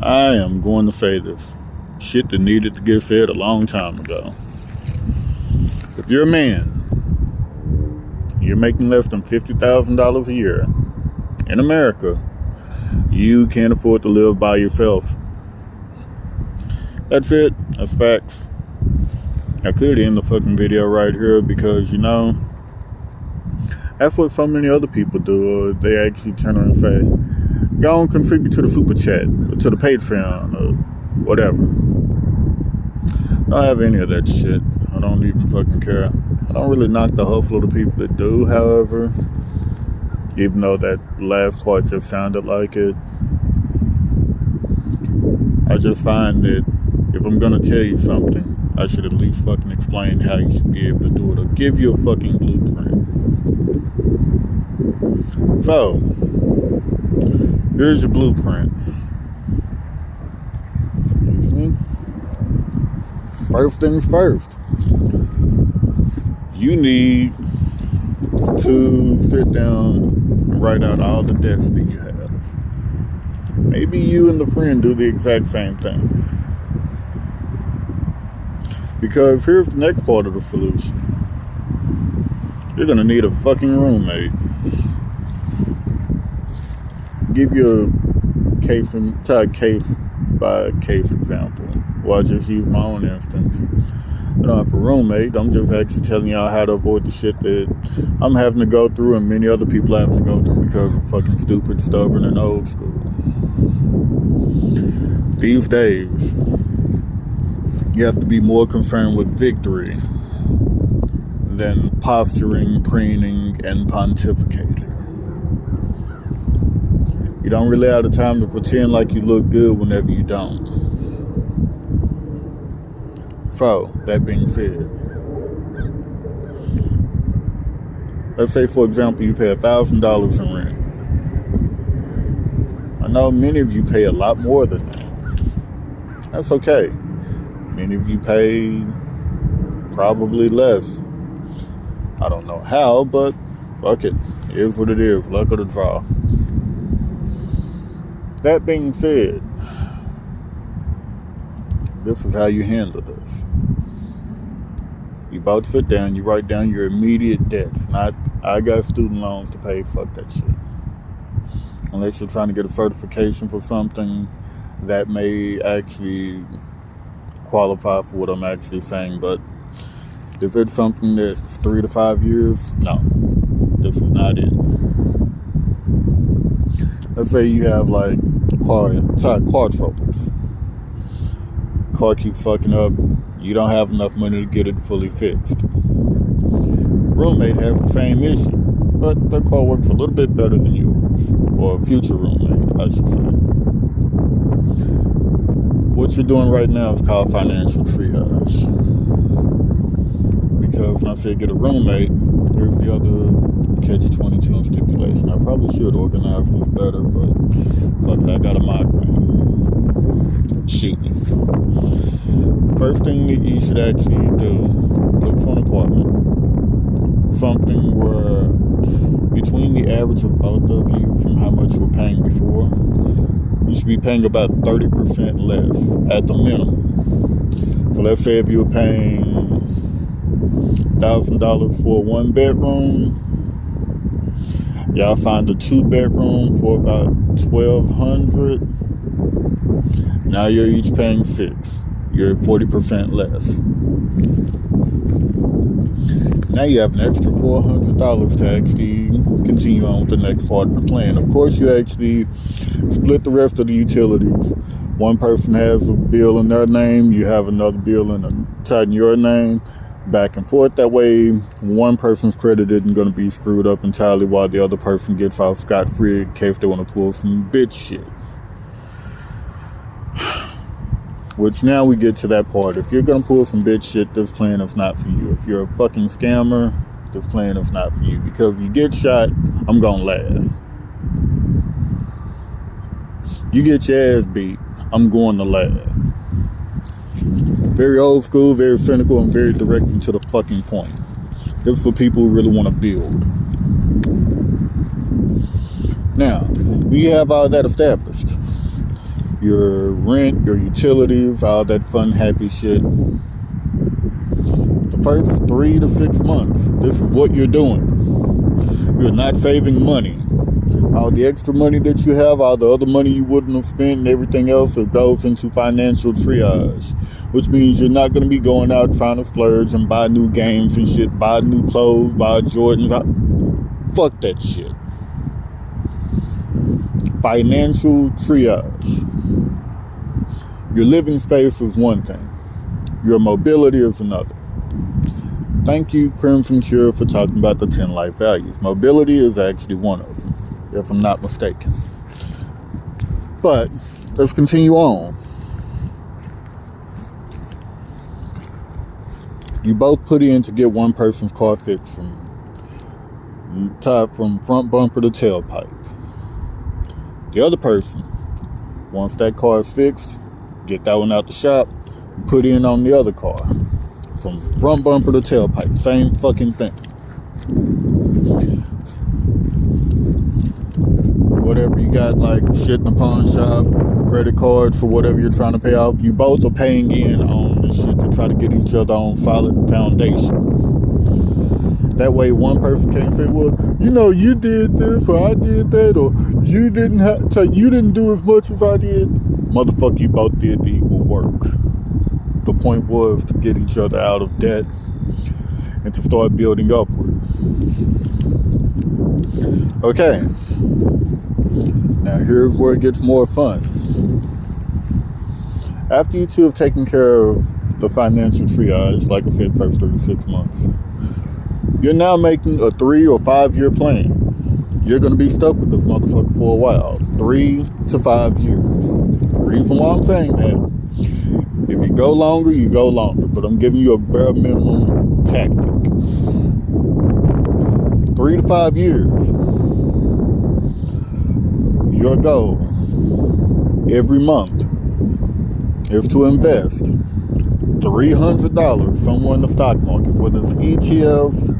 I am going to say this. Shit that needed to get said a long time ago. If you're a man, you're making less than $50,000 a year in America, you can't afford to live by yourself. That's it. That's facts. I could end the fucking video right here because, that's what so many other people do. They actually turn around and say, go and contribute to the super chat, or to the Patreon, or whatever. I don't have any of that shit. I don't even fucking care. I don't really knock the hustle of the people that do, however, even though that last part just sounded like it. I just find that if I'm gonna tell you something, I should at least fucking explain how you should be able to do it, or give you a fucking blueprint. So, here's your blueprint. Excuse me. First things first. You need to sit down and write out all the debts that you have. Maybe you and the friend do the exact same thing. Because here's the next part of the solution. You're gonna need a fucking roommate. Give you a case by case example. Well, I just use my own instance. I don't have a roommate. I'm just actually telling y'all how to avoid the shit that I'm having to go through and many other people having to go through because of fucking stupid, stubborn, and old school. These days, you have to be more concerned with victory than posturing, preening, and pontificating. You don't really have the time to pretend like you look good whenever you don't. So, that being said, let's say, for example, you pay $1,000 in rent. I know many of you pay a lot more than that. That's okay. Many of you pay probably less. I don't know how, but fuck it. It is what it is. Luck of the draw. That being said, this is how you handle this. You about to sit down, you write down your immediate debts. Not, I got student loans to pay, fuck that shit. Unless you're trying to get a certification for something that may actually qualify for what I'm actually saying. But if it's something that's 3 to 5 years, no, this is not it. Let's say you have like car troubles. Car keeps fucking up. You don't have enough money to get it fully fixed. Roommate has the same issue, but their car works a little bit better than yours, or a future roommate, I should say. What you're doing right now is called financial triage. Because when I say get a roommate, here's the other catch-22 and stipulation. I probably should organize this better, but fuck it, I got a migraine. Shoot me. First thing that you should actually do, look for an apartment. Something where between the average of both of you from how much you were paying before, you should be paying about 30% less at the minimum. So let's say if you were paying $1,000 for a 1-bedroom, y'all find a 2-bedroom for about $1,200. Now you're each paying $600. You're 40% less. Now you have an extra $400 to actually continue on with the next part of the plan. Of course, you actually split the rest of the utilities. One person has a bill in their name, you have another bill tied in your name, back and forth. That way, one person's credit isn't going to be screwed up entirely while the other person gets off scot-free in case they want to pull some bitch shit. Which now we get to that part. If you're gonna pull some bitch shit, this plan is not for you. If you're a fucking scammer, this plan is not for you. Because if you get shot, I'm gonna laugh. You get your ass beat, I'm going to laugh. Very old school, very cynical, and very direct and to the fucking point. This is for people who really want to build. Now, we have all that established. your rent, your utilities, all that fun, happy shit. The first 3 to 6 months, this is what you're doing. You're not saving money. All the extra money that you have, all the other money you wouldn't have spent and everything else, it goes into financial triage, which means you're not going to be going out trying to splurge and buy new games and shit, buy new clothes, buy Jordans. Fuck that shit. Financial triage. Your living space is one thing. Your mobility is another. Thank you, Crimson Cure, for talking about the 10 life values. Mobility is actually one of them, if I'm not mistaken. But let's continue on. You both put in to get one person's car fixed from front bumper to tailpipe. The other person, once that car is fixed, get that one out the shop, put in on the other car. From front bumper to tailpipe, same fucking thing. Whatever you got, like shit in the pawn shop, credit cards for whatever you're trying to pay off, you both are paying in on this shit to try to get each other on solid foundation. That way one person can't say, well, you did this or I did that, or you didn't do as much as I did. Motherfucker, you both did the equal work. The point was to get each other out of debt and to start building upward. Okay. Now here's where it gets more fun. After you two have taken care of the financial triage, like I said, first 3 to 6 months, you're now making a 3 or 5 year plan. You're going to be stuck with this motherfucker for a while. 3 to 5 years. The reason why I'm saying that, if you go longer, you go longer. But I'm giving you a bare minimum tactic. 3 to 5 years. Your goal every month is to invest $300 somewhere in the stock market, whether it's ETFs,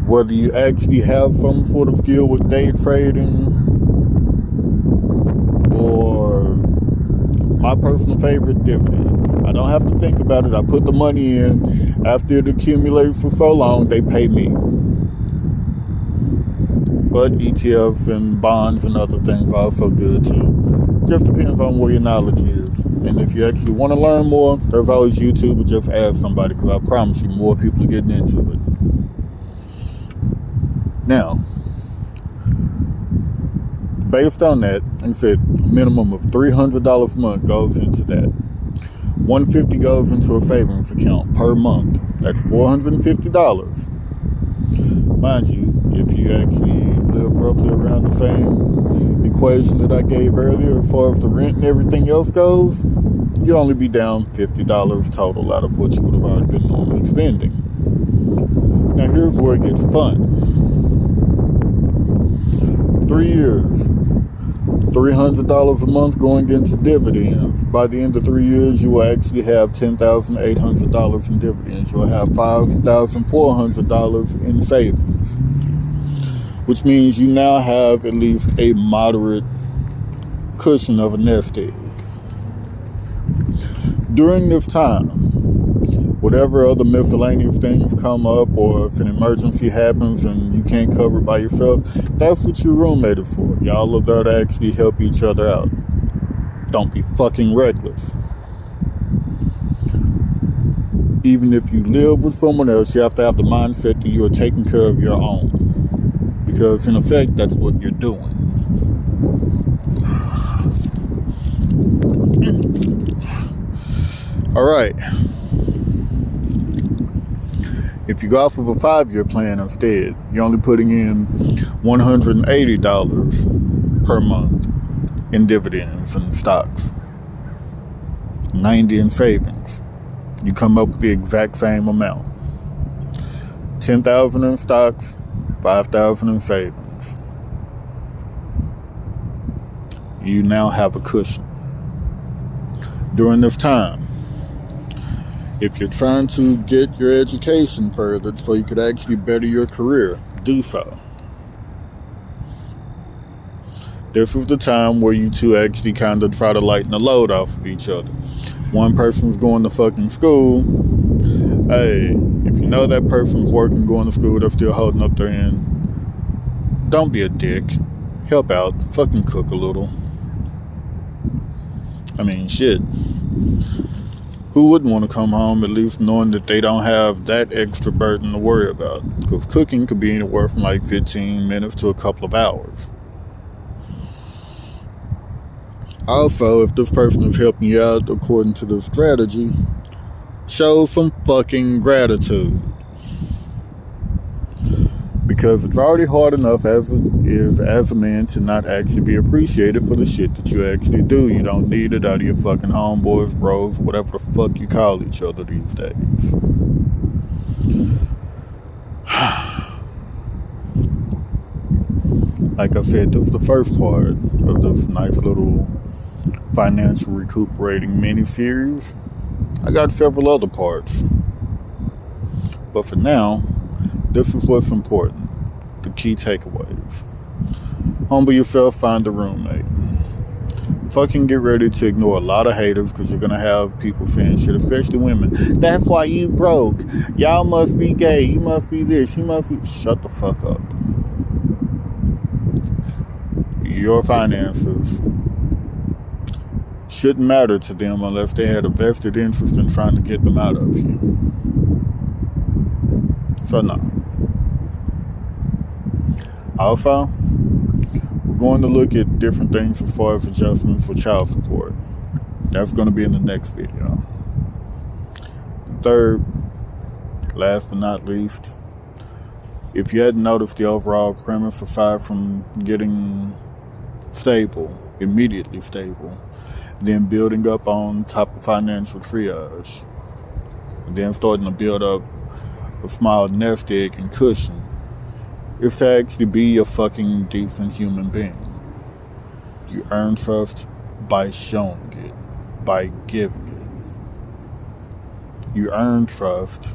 whether you actually have some sort of skill with day trading, or my personal favorite, dividends. I don't have to think about it. I put the money in. After it accumulates for so long, they pay me. But ETFs and bonds and other things are also good too. Just depends on where your knowledge is. And if you actually want to learn more, there's always YouTube, or just ask somebody, because I promise you more people are getting into it. Now, based on that, like I said, a minimum of $300 a month goes into that. $150 goes into a savings account per month. That's $450. Mind you, if you actually live roughly around the same equation that I gave earlier, as far as the rent and everything else goes, you'll only be down $50 total out of what you would have already been normally spending. Now here's where it gets fun. 3 years, $300 a month going into dividends. By the end of 3 years, you will actually have $10,800 in dividends. You'll have $5,400 in savings, which means you now have at least a moderate cushion of a nest egg. During this time, whatever other miscellaneous things come up, or if an emergency happens and you can't cover it by yourself, that's what your roommate is for. Y'all are there to actually help each other out. Don't be fucking reckless. Even if you live with someone else, you have to have the mindset that you are taking care of your own. Because in effect, that's what you're doing. Alright. If you go off of a 5-year plan instead, you're only putting in $180 per month in dividends and stocks, $90 in savings. You come up with the exact same amount. $10,000 in stocks, $5,000 in savings. You now have a cushion. During this time, if you're trying to get your education furthered so you could actually better your career, do so. This was the time where you two actually kind of try to lighten the load off of each other. One person's going to fucking school. Hey, if you know that person's working, going to school, they're still holding up their end, don't be a dick. Help out. Fucking cook a little. I mean, shit. Who wouldn't want to come home at least knowing that they don't have that extra burden to worry about? Because cooking could be anywhere from like 15 minutes to a couple of hours. Also, if this person is helping you out according to the strategy, show some fucking gratitude. Because it's already hard enough as it is as a man to not actually be appreciated for the shit that you actually do. You don't need it out of your fucking homeboys, bros, whatever the fuck you call each other these days. Like I said, this is the first part of this nice little financial recuperating mini-series. I got several other parts. But for now, this is what's important. The key takeaways. Humble yourself, find a roommate. Fucking get ready to ignore a lot of haters, because you're going to have people saying shit, especially women. That's why you broke. Y'all must be gay. You must be this. You must be... Shut the fuck up. Your finances shouldn't matter to them unless they had a vested interest in trying to get them out of you. So no. Also, we're going to look at different things as far as adjustments for child support. That's going to be in the next video. Third, last but not least, if you hadn't noticed the overall premise, aside from getting stable, immediately stable, then building up on top of financial triage, and then starting to build up a small nest egg and cushion, is to actually be a fucking decent human being. You earn trust by showing it, by giving it. You earn trust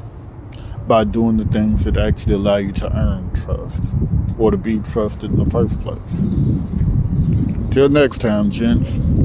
by doing the things that actually allow you to earn trust, or to be trusted in the first place. Till next time, gents.